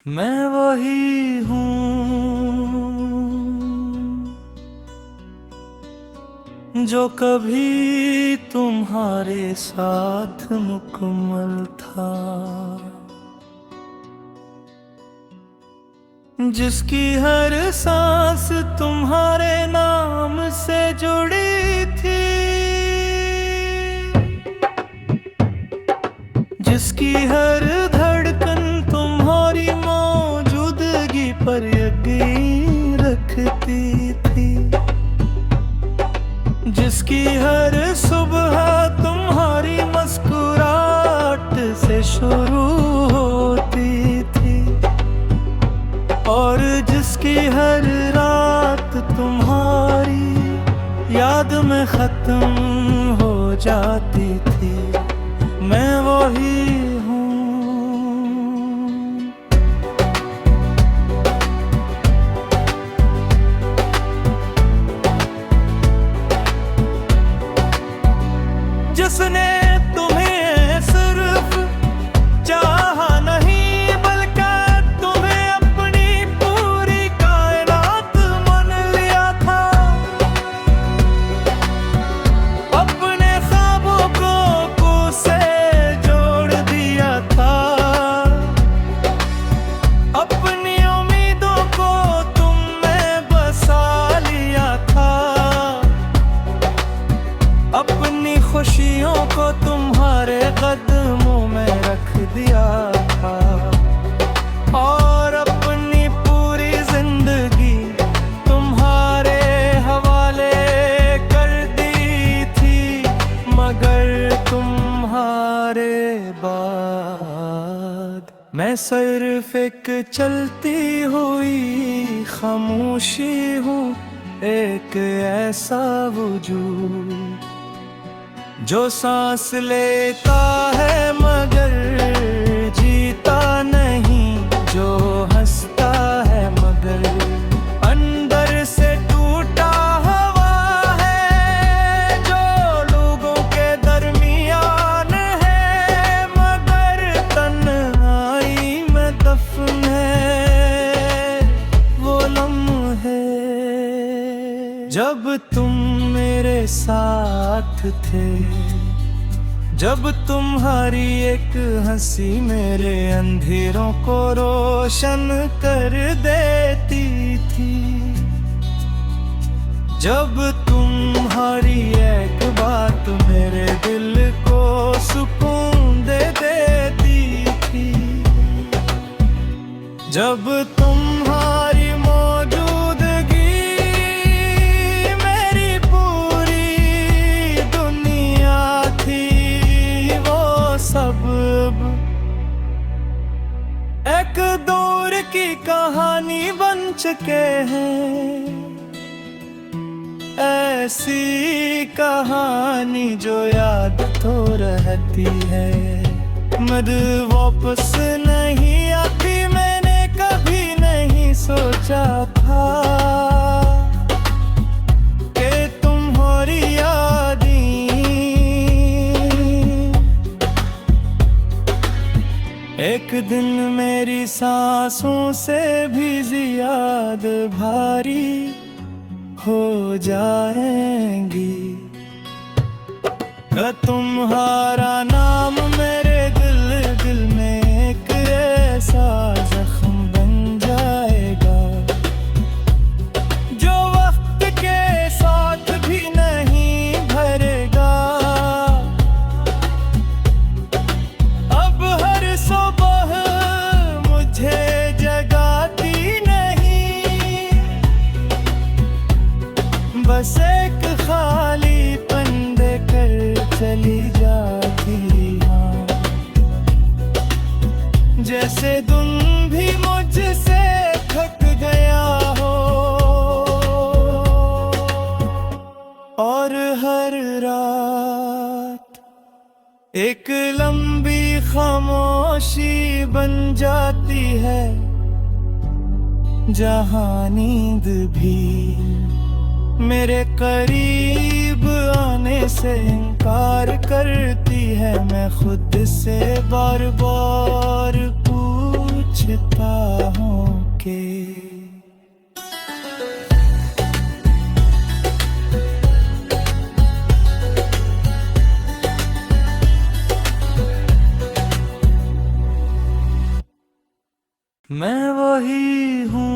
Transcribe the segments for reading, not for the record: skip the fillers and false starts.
मैं वही हूँ जो कभी तुम्हारे साथ मुकम्मल था, जिसकी हर सांस तुम्हारे नाम से जुड़ी थी, जिसकी हर धड़कन तुम्हारी मौजूदगी पर यकीन रखती थी, जिसकी हर सुबह तुम्हारी मुस्कुराहट से शुरू होती थी, और जिसकी हर रात तुम्हारी याद में खत्म हो जाती थी। मैं वही हूँ जिसने तुम्हें सिर्फ चाहा नहीं, बल्कि तुम्हें अपनी पूरी कायनात मान लिया था। अपने ख्वाबों को से जोड़ दिया था, अपनी उम्मीदों को तुमने बसा लिया था, अपनी खुशियों को तुम्हारे कदमों में रख दिया था, और अपनी पूरी जिंदगी तुम्हारे हवाले कर दी थी। मगर तुम्हारे बाद मैं सिर्फ एक चलती हुई खामोशी हूँ, एक ऐसा वजूद जो सांस लेता है मगर जीता नहीं, जो हंसता है मगर अंदर से टूटा हुआ है, जो लोगों के दरमियान है मगर तन्हाई में दफन है। वो लम्हे जब तुम मेरे साथ थे, जब तुम्हारी एक हंसी मेरे अंधेरों को रोशन कर देती थी, जब तुम्हारी एक बात मेरे दिल को सुकून दे देती थी, जब तुम्हारी एक दौर की कहानी बन चुके हैं, ऐसी कहानी जो याद तो रहती है मगर वापस नहीं आती। मैंने कभी नहीं सोचा था कि तुम्हारी यादें एक दिन मेरी सांसों से भी ज्यादा भारी हो जाएंगी। तुम्हारा नाम मेरे दिल में एक ऐसा जख्म बन जाएगा जो वक्त के साथ भी नहीं भरेगा। अब हर सुबह मुझे जगाती नहीं, बस एक खाली पन देकर चली जाती। हाँ, जैसे तुम भी मुझसे थक गया हो, और हर रात एक लंबी खामोशी बन जाती है, जहाँ नींद भी मेरे करीब आने से इनकार करती है। मैं खुद से बार बार पूछती चिताओं के। मैं वही हूँ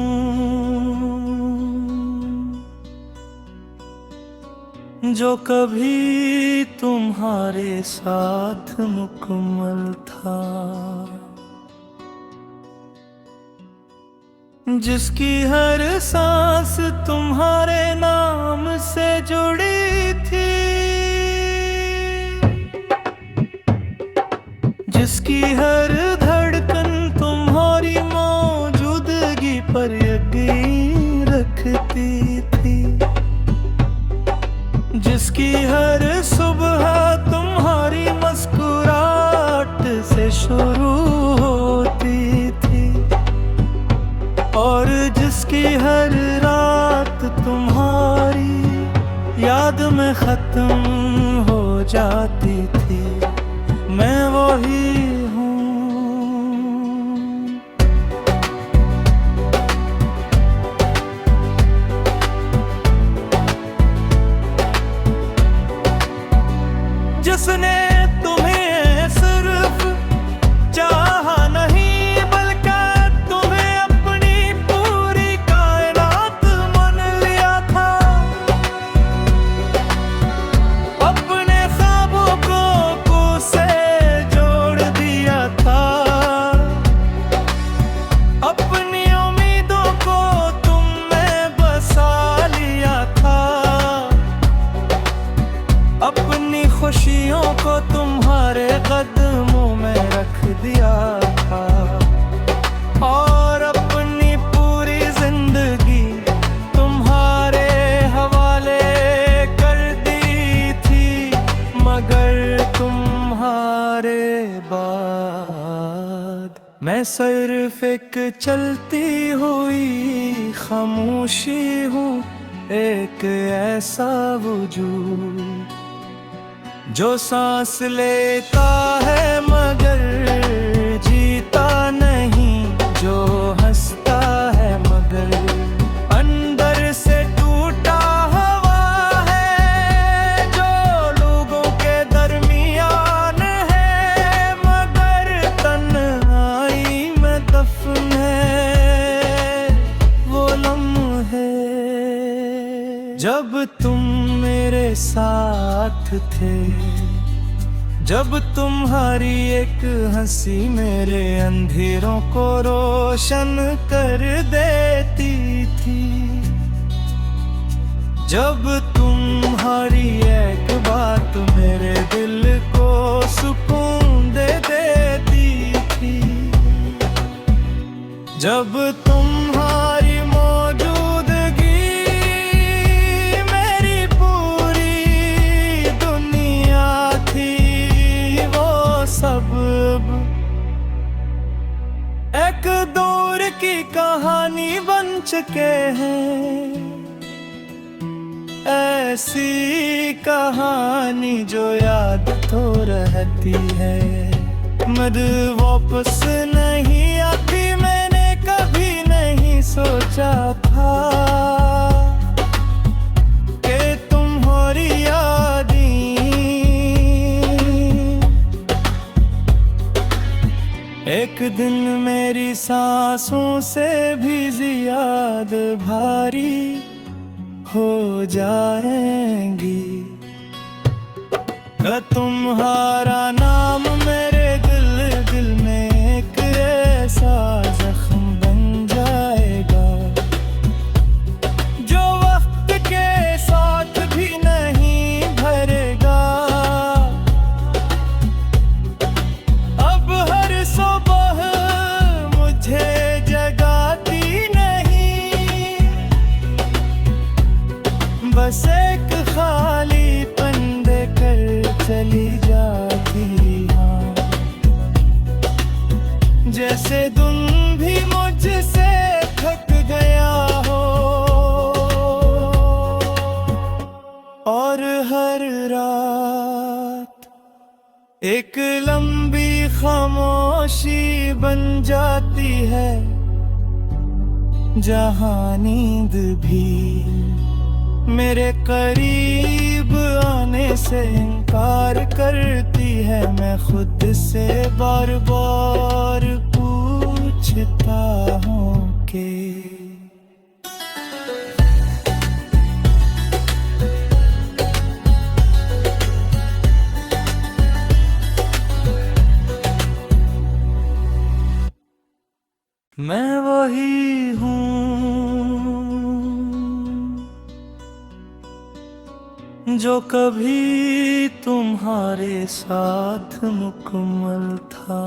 जो कभी तुम्हारे साथ मुकम्मल था, जिसकी हर सांस तुम्हारे नाम से जुड़ी थी, जिसकी हर धड़कन तुम्हारी मौजूदगी पर यकीन रखती थी, जिसकी हर सुबह तुम्हारी मुस्कुराहट से शुरू होती थी, और जिसकी हर रात तुम्हारी याद में खत्म हो जाती थी। मैं वही हूँ जिसने तुम्हें सिर्फ चाहा नहीं, बल्कि तुम्हें अपनी पूरी कायनात मान लिया था। अपने ख्वाबों को से जोड़ दिया था, अपनी उम्मीदों को तुमने बसा लिया था, अपनी खुशियों को तुम्हारे कदमों में रख दिया था, और अपनी पूरी जिंदगी तुम्हारे हवाले कर दी थी। मगर तुम्हारे बाद मैं सिर्फ एक चलती हुई खामोशी हूँ, एक ऐसा वजूद जो सांस लेता है मगर जीता नहीं, जो हंसता है मगर अंदर से टूटा हुआ है, जो लोगों के दरमियान है मगर तन्हाई में दफन है। वो लम्हे जब तुम मेरे साथ थे, जब तुम्हारी एक हंसी मेरे अंधेरों को रोशन कर देती थी, जब तुम्हारी एक बात मेरे दिल को सुकून दे देती थी, जब तुम्हारी मौजूदगी मेरी पूरी दुनिया थी। वो सब एक दौर की कहानी बन चुके हैं, ऐसी कहानी जो याद तो रहती है मगर वापस नहीं आती। मैंने कभी नहीं सोचा था कि तुम्हारी यादें एक दिन मेरी सांसों से भी ज्यादा भारी हो जाएंगी। तुम्हारा नाम मेरे दिल में एक ऐसा जख्म बन जाएगा जो वक्त के साथ भी नहीं भरेगा। अब हर सुबह मुझे जगाती नहीं, बस एक खाली पंदे कर चली जाती। हाँ, जैसे तुम भी मुझसे थक गया हो और हर रात एक लंबी खामोशी खामोशी बन जाती है, जहां नींद भी मेरे करीब आने से इनकार करती है। मैं खुद से बार बार पूछता हूँ कि मैं वही हूँ जो कभी तुम्हारे साथ मुकम्मल था,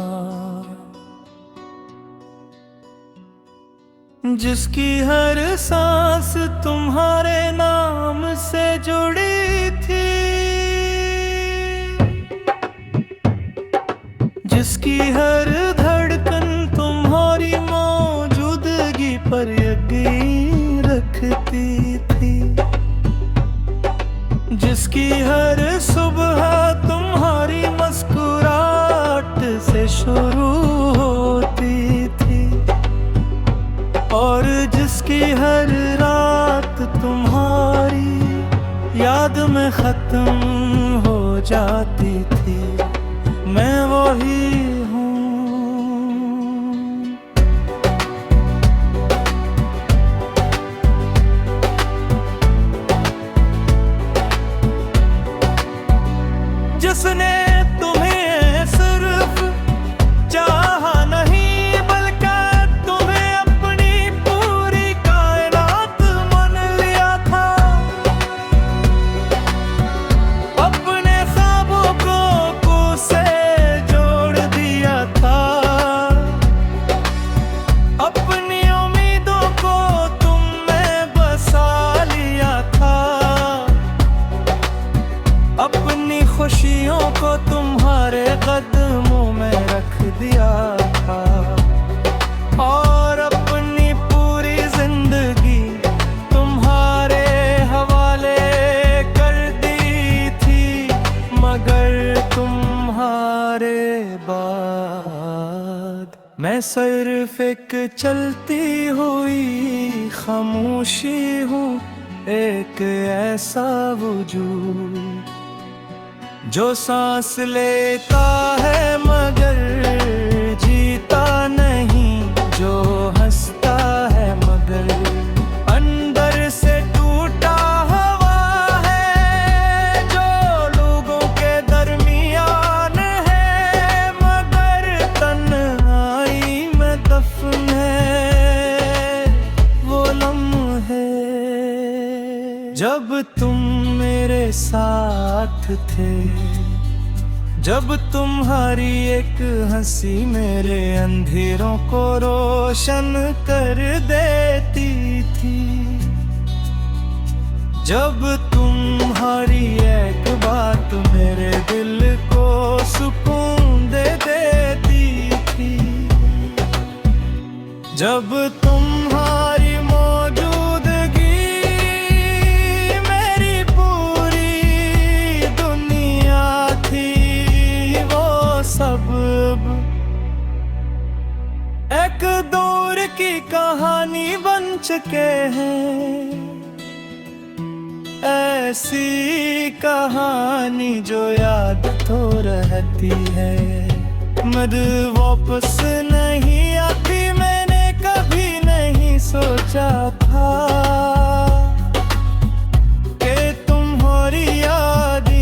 जिसकी हर सांस तुम्हारे नाम से जुड़ी थी, जिसकी हर धड़कन तुम्हारी मौजूदगी पर यकीन रखती थी, जिसकी हर सुबह तुम्हारी मुस्कुराहट से शुरू होती थी, और जिसकी हर रात तुम्हारी याद में खत्म हो जाती थी। मैं वही हूँ जिसने तुम्हें सिर्फ चाहा नहीं, बल्कि तुम्हें अपनी पूरी कायनात मान लिया था। अपने ख्वाबों को से जोड़ दिया था, अपनी उम्मीदों को तुम में बसा लिया था, अपनी खुशियों को तुम्हारे कदमों में रख दिया था, और अपनी पूरी जिंदगी तुम्हारे हवाले कर दी थी। मगर तुम्हारे बाद मैं सिर्फ एक चलती हुई खामोशी हूँ, एक ऐसा वजूद जो सांस लेता है मगर जीता नहीं, जो हंसता है मगर अंदर से टूटा हुआ है, जो लोगों के दरमियान है मगर तन्हाई में दफन है। वो लम्हे जब तुम मेरे साथ थे, जब तुम्हारी एक हंसी मेरे अंधेरों को रोशन कर देती थी, जब तुम्हारी एक बात मेरे दिल को सुकून दे देती थी, जब तुम्हारी एक दौर की कहानी बन चुके हैं, ऐसी कहानी जो याद तो रहती है मगर वापस नहीं आती। मैंने कभी नहीं सोचा था कि तुम्हारी यादें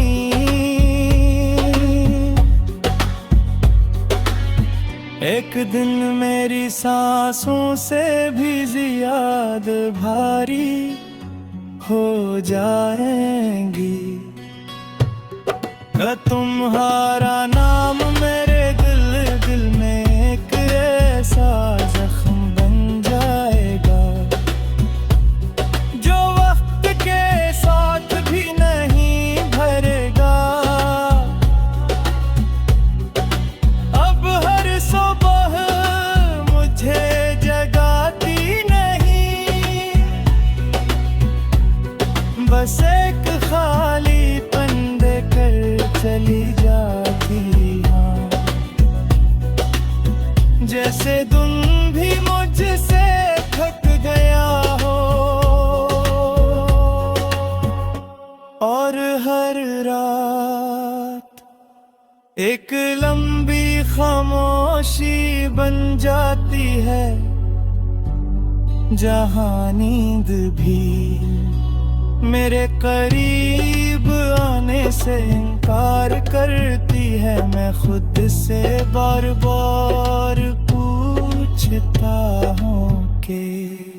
एक दिन मेरी सांसों से भी ज्यादा भारी हो जाएंगी। तुम्हारा नाम मेरे दिल में एक ऐसा जख्म बन जाएगा जो वक्त के साथ भी नहीं भरेगा। अब हर सुबह मुझे जगाती नहीं, बस एक खाली पन देकर चली जाती। हाँ एक लंबी खामोशी बन जाती है जहां नींद भी मेरे करीब आने से इनकार करती है। मैं खुद से बार बार पूछता हूँ कि